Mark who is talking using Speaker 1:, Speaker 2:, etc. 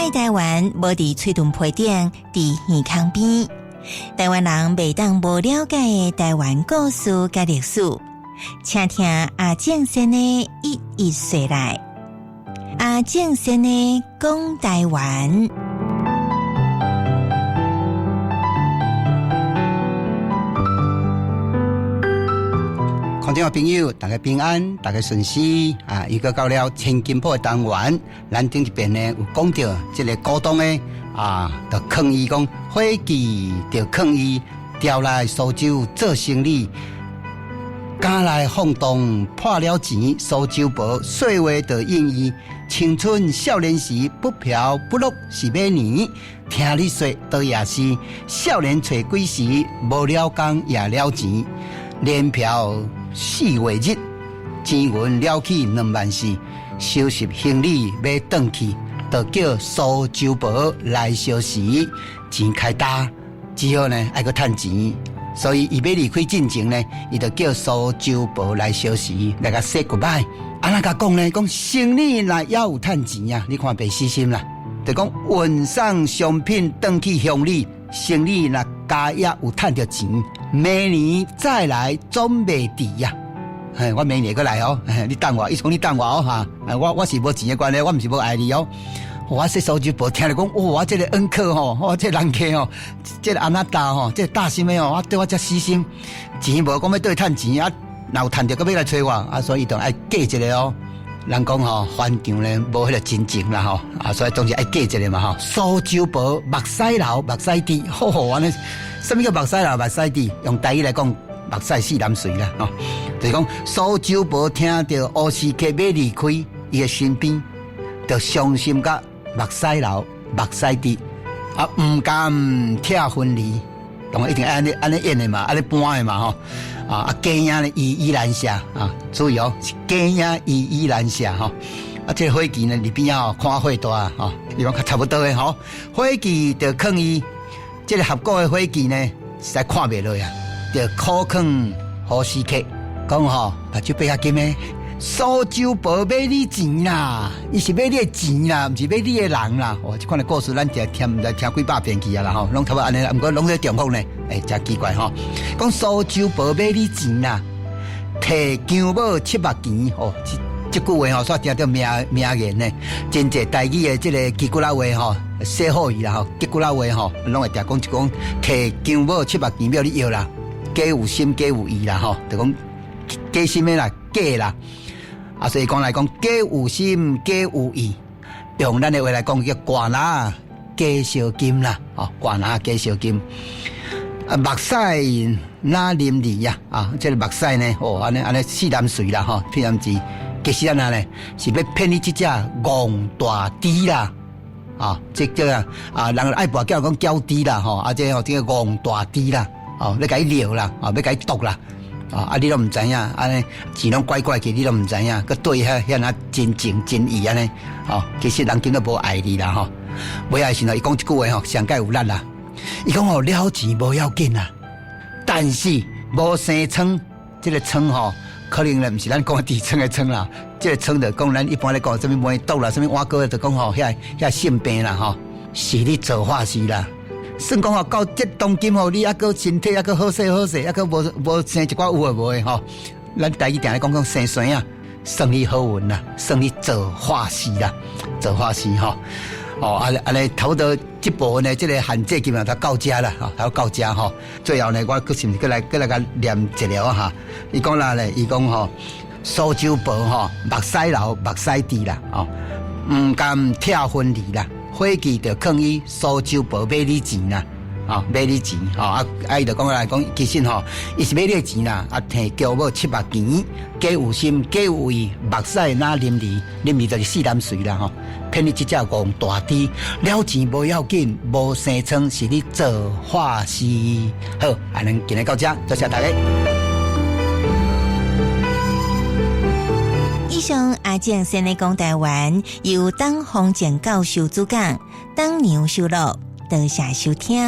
Speaker 1: 爱台湾无伫喙脣皮顶，伫耳孔边。台湾人袂当无了解的台湾故事甲历史，请听阿正先的一一说来。阿正先的讲台湾。
Speaker 2: 观众朋友，大家平安，大家顺遂啊！又到了千金铺的单元，咱顶一边呢有讲到这个股东呢就抗议讲伙计就抗议调来苏州做生意，赶来晃动破了钱，苏州婆说话就应伊青春少年时不嫖不乐是买年，听你说倒也是少年找鬼时无了工也了钱，连嫖4月日，钱银了起2万4，收拾行李要转去，就叫苏州婆来收拾，钱开大，之后呢还阁趁钱，所以伊要离开进前呢，伊就叫苏州婆来收拾，来甲说 goodbye。安那甲讲呢？讲生意若也有趁钱啊，你看别死心啦。就讲运送商品转去乡里，生意若家也有趁着钱，明年再来总袂迟呀。我明年再来哦，你等我，伊讲你等我哦哈。我是无钱的关系，我毋是无爱你哦。我说苏州婆听了讲，哇，这个恩客吼，我这个人客吼，这个安那大吼，这个大心的吼，我对我遮死心，钱无讲要对趁钱啊，若有趁着，搁要来找我啊，所以伊就爱计一个哦。人讲吼，翻场咧无迄个真情啦吼，所以当时爱计一个嘛吼。苏州婆目屎流，目屎滴，好好安尼。什么叫目屎流、目屎滴？用台语来讲，目屎四淋水啦吼。就是讲苏州婆听到乌丝客要离开伊的身边，就伤心甲目屎流、目屎滴，唔甘拆分离，当然一定安尼演的嘛，安尼搬的嘛吼。假影呢依然写啊，注意哦，是假影依然写哈。这个伙计呢，里边啊看会大啊，你讲差不多的吼。伙计就抗议，这个合作的伙计呢，实在看袂落啊，就苦劝好司客讲吼，把酒杯较紧的。苏州婆买你钱啦，伊是买你的钱啦，毋是买你的人啦。这款的故事咱听几百遍去啊啦吼，拢差不多安尼啦。不过拢在重复呢，真奇怪吼。讲苏州婆买你钱啦，摕姜母7目钱哦，这句话吼，煞听到名言呢。真济台语的这个吉古拉话吼，说好伊啦吼，吉古拉话吼，拢会常讲一讲摕姜母7目钱要你要啦，假有心假有意啦吼，就讲假心的啦，假啦。所以讲来讲，假有心，假有意，用咱的话来讲叫挂拿假烧金啦，挂拿假烧金。目屎哪淋漓呀？这个目屎呢，安尼四淋水啦，骗人字。其实安呢是要骗你这只戆大猪啦，这个人爱跋筊讲娇猪啦，这个戆大猪啦，要甲伊撩啦，要甲伊毒啦。你都唔知影，安尼钱拢怪怪去，你都唔知影，佮对遐那真情真意安尼，其实人根本无爱你啦吼。尾仔时阵，伊讲一句话吼，上界有力啦。伊讲了钱无要紧啦，但是无生疮，这个疮吼，可能咧唔是咱讲痔疮的疮啦，这个疮就讲咱一般咧讲什么梅毒啦，什么碗糕就讲吼遐性病啦吼，是你做法事啦。算讲到这当今你还阁身体还阁好势，还阁无生一寡有诶无诶吼。咱台语定咧讲生孙啊，算你好运啦，算你做法事啦，做法事吼。安尼头到这部分呢，这个限制基本上到遮啦，到遮吼。最后呢，我佫是毋是佫来甲念一条哈？伊讲啦咧，伊讲吼，苏州婆吼，目屎流，目屎滴啦，唔甘拆分离啦。伙计就抗议苏州婆买你钱啦，买你钱，伊就讲来讲，其实吼，伊是买你钱啦，摕姜母7目钱，假有心，假有意，目屎哪淋漓就是四淋水啦吼，骗你这只戆大猪，了钱无要紧，无生疮是你做法事。好，安尼今日到这，多谢大家。
Speaker 1: 以上阿正先来讲台湾，由当洪建教授主讲，当牛收录，多谢收听。